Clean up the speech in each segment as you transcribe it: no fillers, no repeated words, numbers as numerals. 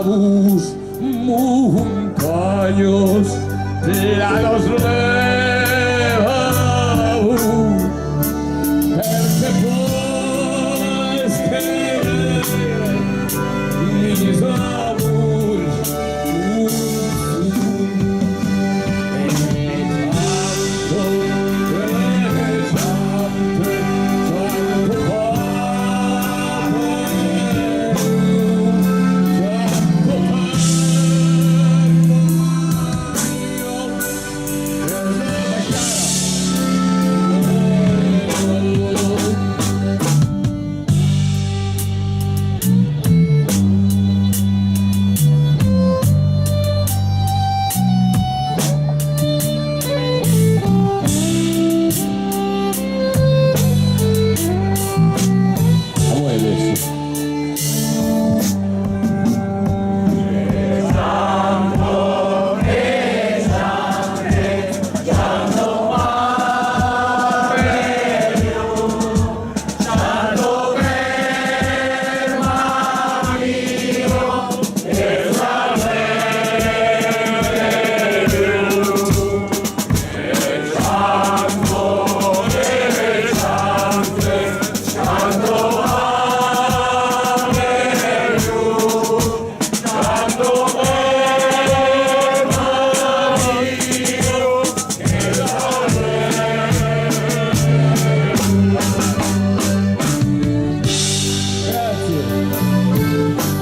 bravos montaños planos levavus perché pois querer mis amors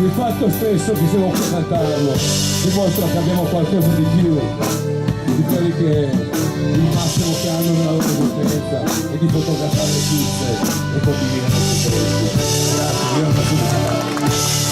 il fatto stesso che siamo qui a cantarlo dimostra che abbiamo qualcosa di più di quelli che il massimo che hanno nella loro esistenza è di fotografare le piste e condividere le sue. Grazie, vi ringrazio.